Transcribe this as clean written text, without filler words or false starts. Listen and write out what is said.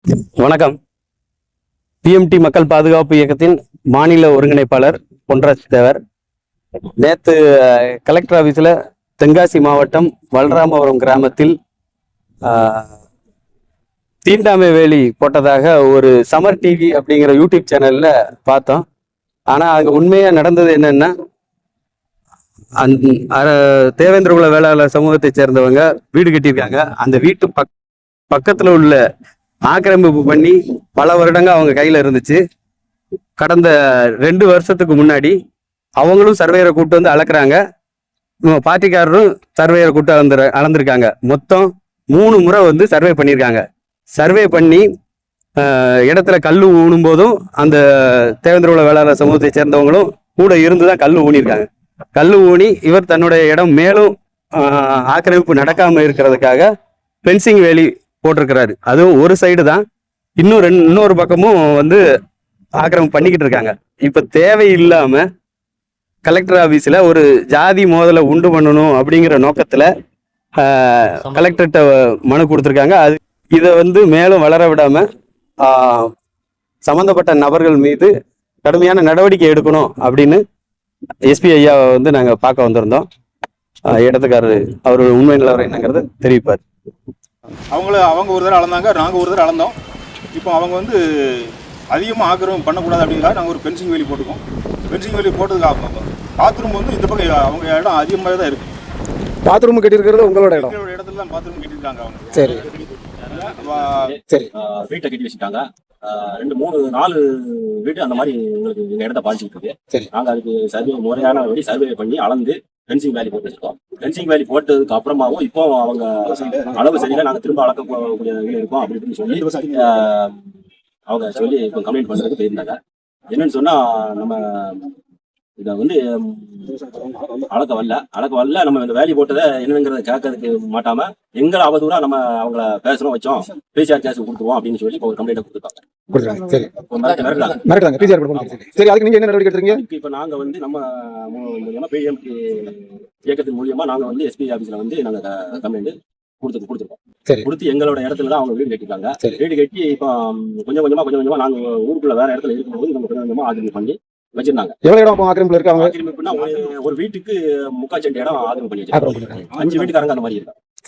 வணக்கம். பிஎம்டி மக்கள் பாதுகாப்பு இயக்கத்தின் மாநில ஒருங்கிணைப்பாளர் பொன்ராஜ் தேவர். நேற்று கலெக்டர் ஆஃபீஸில் தென்காசி மாவட்டம் வல்ராமபுரம் கிராமத்தில் தீண்டாமை வேலி போட்டதாக ஒரு சமர் டிவி அப்படிங்கிற யூடியூப் சேனலில் பார்த்தோம். ஆனால் அங்கே உண்மையாக நடந்தது என்னன்னா, தேவேந்திரகுல வேளாளர் சமூகத்தை சேர்ந்தவங்க வீடு கட்டியிருக்காங்க. அந்த வீட்டு பக்கத்தில் உள்ள ஆக்கிரமிப்பு பண்ணி பல வருடங்கள் அவங்க கையில இருந்துச்சு. கடந்த 2 வருஷத்துக்கு முன்னாடி அவங்களும் சர்வேயரை கூப்பிட்டு வந்து அளக்குறாங்க. பார்ட்டிக்காரரும் சர்வேயரை கூப்பிட்டு அளந்திருக்காங்க. மொத்தம் 3 முறை வந்து சர்வே பண்ணியிருக்காங்க. சர்வே பண்ணி இடத்துல கல் ஊனும் போதும் அந்த தேவேந்திரகுல வேளாளர் சமூகத்தை சேர்ந்தவங்களும் கூட இருந்துதான் கல் ஊனியிருக்காங்க. கல் ஊனி இவர் தன்னுடைய இடம் மேலும் ஆக்கிரமிப்பு நடக்காம இருக்கிறதுக்காக ஃபென்சிங் வேலி போட்டிருக்கிறாரு. அதுவும் ஒரு சைடு தான், இன்னொரு பக்கமும் வந்து ஆக்கிரமிப்பு பண்ணிக்கிட்டு இருக்காங்க. இப்ப தேவையில்லாம கலெக்டர் ஆபீஸ்ல ஒரு ஜாதி மோதலை உண்டு பண்ணணும் அப்படிங்கிற நோக்கத்துல கலெக்டர்கிட்ட மனு கொடுத்துருக்காங்க. இதை வந்து மேலும் வளர விடாம சம்பந்தப்பட்ட நபர்கள் மீது கடுமையான நடவடிக்கை எடுக்கணும் அப்படின்னு எஸ்பி ஐயா வந்து நாங்க பார்க்க வந்திருந்தோம். இடத்துக்காரரு அவர் உண்மை நிலவரம் என்னங்கிறத தெரிவிப்பார். அவங்க ஒரு தடவை அளந்தாங்க, நாங்கள் ஒரு தடவை அளந்தோம். இப்போ அவங்க வந்து அதிகமாக ஆக்கிரமிப்பு பண்ணக்கூடாது அப்படிங்கிறத நாங்கள் ஒரு ஃபென்சிங் வேலி போட்டுக்கோம். ஃபென்சிங் வேலி போட்டதுக்கு பாத்ரூம் வந்து இந்த பக்கம் அவங்க இடம் அதிகமாக தான் இருக்குது. பாத்ரூம் கட்டியிருக்கிறது உங்களோட இடத்துல தான் பாத்ரூம் கட்டியிருக்காங்க அவங்க. சரி சரி. வீட்டை கட்டி வச்சுட்டாங்க. 2, 3, 4 வீட்டு அந்த மாதிரி உங்களுக்கு இந்த இடத்த பாதிச்சுட்டு இருக்கு. சரி, நாங்கள் அதுக்கு சர்வே முறையான வழி சர்வே பண்ணி அளந்து ஃபென்சிங் வேலி போட்டு வச்சிருக்கோம். ஃபென்சிங் வேலி போட்டதுக்கு அப்புறமாவும் இப்போ அவங்க அளவு சரியில்லை, நாங்கள் திரும்ப அளக்கக்கூடிய இருக்கோம் அப்படி இப்படின்னு சொல்லி அவங்க சொல்லி இப்போ கம்ப்ளைண்ட் பண்ணுறதுக்கு போயிருந்தாங்க. என்னன்னு சொன்னா, நம்ம இதை வந்து அளக்க வரல நம்ம இந்த வேலி போட்டதை என்னங்கிறத கேட்கறதுக்கு மாட்டாம எங்களை அவதூறா நம்ம அவங்கள பேசணும் வச்சோம், பிசிஆர் கேஸ் கொடுத்துருவோம் அப்படின்னு சொல்லி ஒரு கம்ப்ளைண்ட் கொடுத்துருக்காங்க. சரி, அதுக்கு நீங்க என்ன நடவடிக்கை எடுத்தீங்க? இப்ப நாங்க வந்து நம்ம பிஎம்டி இயக்கத்தின் மூலியமா நாங்க வந்து எஸ்பி ஆபீஸ்ல வந்து நாங்க கம்ப்ளைண்ட் கொடுத்துருக்கோம். கொடுத்து எங்களோட இடத்துல தான் அவங்க வீடு கட்டிருக்காங்க. வீடு கட்டி இப்போ கொஞ்சம் கொஞ்சமா நாங்க ஊருக்குள்ள வேற இடத்துல இருக்கும்போது நம்ம கொஞ்சம் கொஞ்சமா ஆக்கிரமிப்பு பண்ணி வச்சிருந்தாங்க. எவ்வளவு இடம் ஆக்கிரமிப்புல இருக்கு? ஆக்கிரமிப்புனா ஒரு வீட்டுக்கு 3/4 சென்ட் இடம் ஆக்கிரமிப்பு பண்ணி வச்சிருக்காங்க. 5 வீட்டுக்காரங்க அந்த மாதிரி இருக்காங்க.